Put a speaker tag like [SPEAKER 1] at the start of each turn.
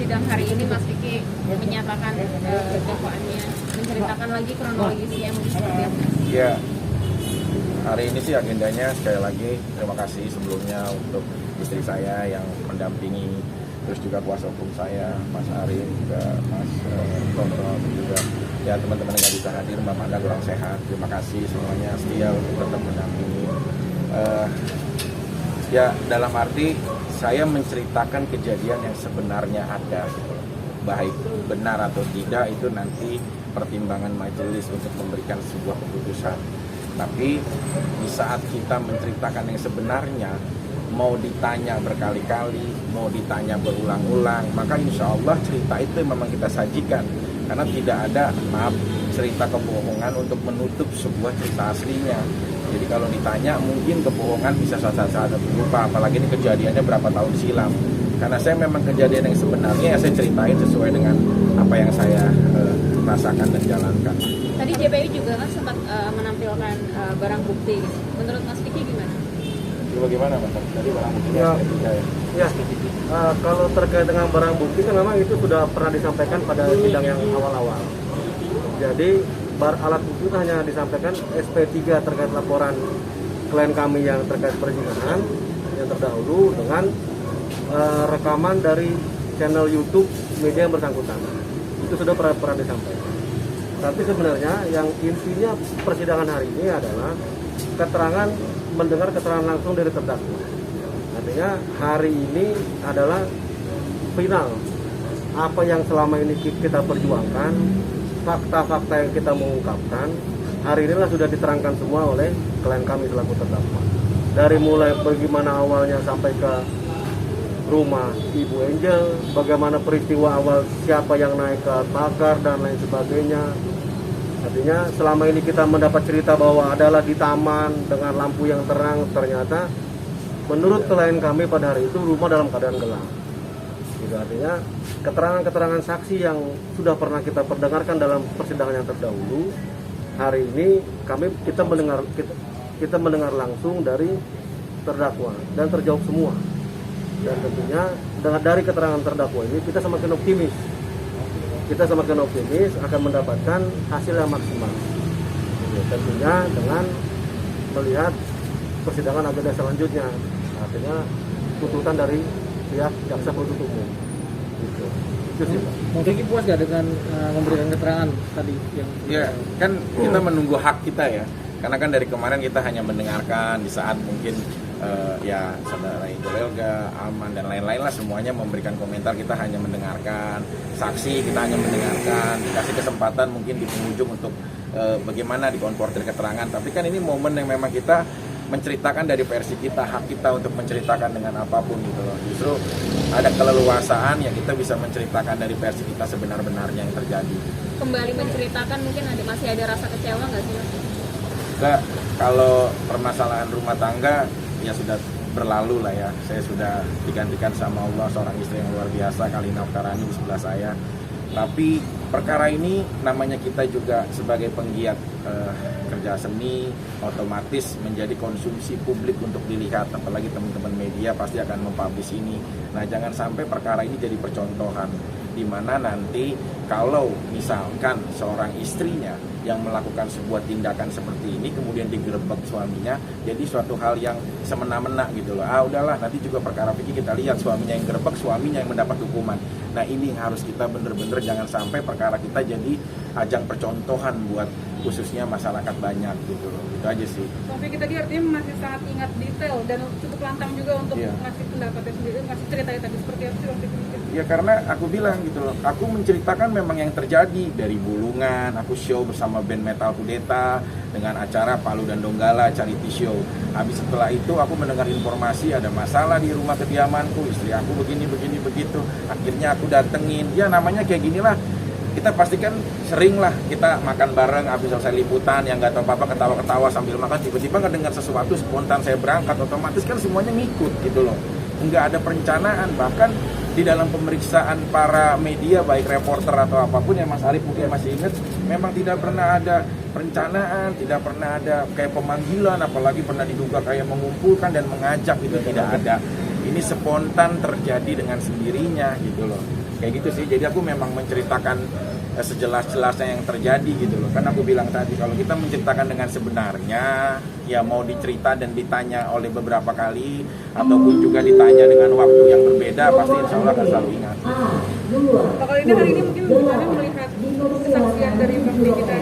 [SPEAKER 1] sidang hari ini Mas Vicky menyatakan dakwaannya, menceritakan lagi kronologisnya mungkin seperti apa?
[SPEAKER 2] Ya, hari ini sih agendanya sekali lagi terima kasih sebelumnya untuk istri saya yang mendampingi, terus juga kuasa hukum saya, Mas Arif, juga Mas Tonto, juga ya teman-teman yang nggak bisa hadir, Mbak Manda kurang sehat. Terima kasih semuanya setia untuk tetap mendampingi. Ya dalam arti saya menceritakan kejadian yang sebenarnya ada, gitu. Baik benar atau tidak itu nanti pertimbangan majelis untuk memberikan sebuah keputusan. Tapi di saat kita menceritakan yang sebenarnya, mau ditanya berkali-kali, mau ditanya berulang-ulang, maka insya Allah cerita itu memang kita sajikan. Karena tidak ada, maaf, cerita kebohongan untuk menutup sebuah cerita aslinya. Jadi kalau ditanya mungkin kebohongan bisa saat-saat berupa, apalagi ini kejadiannya berapa tahun silam. Karena saya memang kejadian yang sebenarnya ya saya ceritain sesuai dengan apa yang saya rasakan dan jalankan.
[SPEAKER 1] Tadi JPI juga kan sempat menampilkan barang bukti. Menurut Mas Vicky gimana?
[SPEAKER 2] Bagaimana Mas? Tadi barang buktinya
[SPEAKER 3] ya. Kalau terkait dengan barang bukti kan memang itu sudah pernah disampaikan pada sidang yang awal-awal. Jadi alat bukti itu hanya disampaikan SP3 terkait laporan klien kami yang terkait perzinahan yang terdahulu dengan rekaman dari channel YouTube media yang bersangkutan. Itu sudah pernah disampaikan. Tapi sebenarnya yang intinya persidangan hari ini adalah mendengar keterangan langsung dari terdakwa. Artinya hari ini adalah final. Apa yang selama ini kita perjuangkan, fakta-fakta yang kita mengungkapkan, hari inilah sudah diterangkan semua oleh klien kami selaku terdakwa. Dari mulai bagaimana awalnya sampai ke rumah Ibu Angel, bagaimana peristiwa awal siapa yang naik ke pagar dan lain sebagainya. Artinya selama ini kita mendapat cerita bahwa adalah di taman dengan lampu yang terang, ternyata menurut klien kami pada hari itu rumah dalam keadaan gelap. Gitu, artinya keterangan-keterangan saksi yang sudah pernah kita perdengarkan dalam persidangan yang terdahulu, hari ini kita mendengar langsung dari terdakwa dan terjawab semua. Dan tentunya dari keterangan terdakwa ini kita semakin optimis. Kita semakin optimis akan mendapatkan hasil yang maksimal. Tentunya dengan melihat persidangan agenda selanjutnya, artinya tuntutan dari pihak jaksa penuntut umum. Gitu. Itu sih, Pak.
[SPEAKER 4] Mungkin puas nggak dengan memberikan keterangan tadi yang?
[SPEAKER 2] Ya, kan kita menunggu hak kita ya. Karena kan dari kemarin kita hanya mendengarkan di saat mungkin ya saudara Indolelga, Aman dan lain-lain lah semuanya memberikan komentar, kita hanya mendengarkan. Saksi kita hanya mendengarkan, dikasih kesempatan mungkin di penghujung untuk bagaimana dikonfrontir keterangan. Tapi kan ini momen yang memang kita menceritakan dari versi kita, hak kita untuk menceritakan dengan apapun gitu loh. Justru ada keleluasaan yang kita bisa menceritakan dari versi kita sebenar-benarnya yang terjadi.
[SPEAKER 1] Kembali menceritakan mungkin masih ada rasa kecewa nggak sih?
[SPEAKER 2] Enggak, kalau permasalahan rumah tangga ya sudah berlalu lah ya. Saya sudah digantikan sama Allah seorang istri yang luar biasa, Kalina Oktarani di sebelah saya. Tapi perkara ini namanya kita juga sebagai penggiat kerja seni otomatis menjadi konsumsi publik untuk dilihat, apalagi teman-teman media pasti akan mempublish ini. Nah jangan sampai perkara ini jadi percontohan di mana nanti kalau misalkan seorang istrinya yang melakukan sebuah tindakan seperti ini kemudian digerebek suaminya, jadi suatu hal yang semena-mena gitu loh. Udahlah nanti juga perkara Vicky kita lihat suaminya yang gerebek, suaminya yang mendapat hukuman. Nah ini yang harus kita bener-bener jangan sampai perkara kita jadi ajang percontohan buat khususnya masyarakat banyak gitu loh. Itu aja sih.
[SPEAKER 5] Pak Vicky tadi artinya masih sangat ingat detail dan cukup lantang juga untuk ngasih pendapatnya sendiri, ngasih ceritanya tadi seperti apa sih Pak Vicky?
[SPEAKER 2] Ya karena aku bilang gitu loh, aku menceritakan memang yang terjadi dari Bulungan, aku show bersama band metal Kudeta dengan acara Palu dan Donggala charity show. Habis setelah itu aku mendengar informasi ada masalah di rumah kediamanku, istri aku begini begitu. Akhirnya aku datengin, ya namanya kayak ginilah. Kita pastikan sering lah kita makan bareng habis selesai liputan yang nggak tahu apa-apa ketawa-ketawa sambil makan, tiba-tiba ngedengar sesuatu spontan saya berangkat, otomatis kan semuanya ngikut gitu loh. Nggak ada perencanaan, bahkan di dalam pemeriksaan para media baik reporter atau apapun yang Mas Arif mungkin masih ingat, memang tidak pernah ada perencanaan, tidak pernah ada kayak pemanggilan, apalagi pernah diduga kayak mengumpulkan dan mengajak, itu tidak ada. Ini spontan terjadi dengan sendirinya gitu loh. kayak gitu sih. Jadi aku memang menceritakan sejelas-jelasnya yang terjadi gitu loh. Kan aku bilang tadi kalau kita menceritakan dengan sebenarnya, ya mau dicerita dan ditanya oleh beberapa kali ataupun juga ditanya dengan waktu yang berbeda, pasti insya Allah akan selalu ingat.
[SPEAKER 5] Kalau ini hari ini mungkin kemarin melihat kesaksian dari Pak Nikita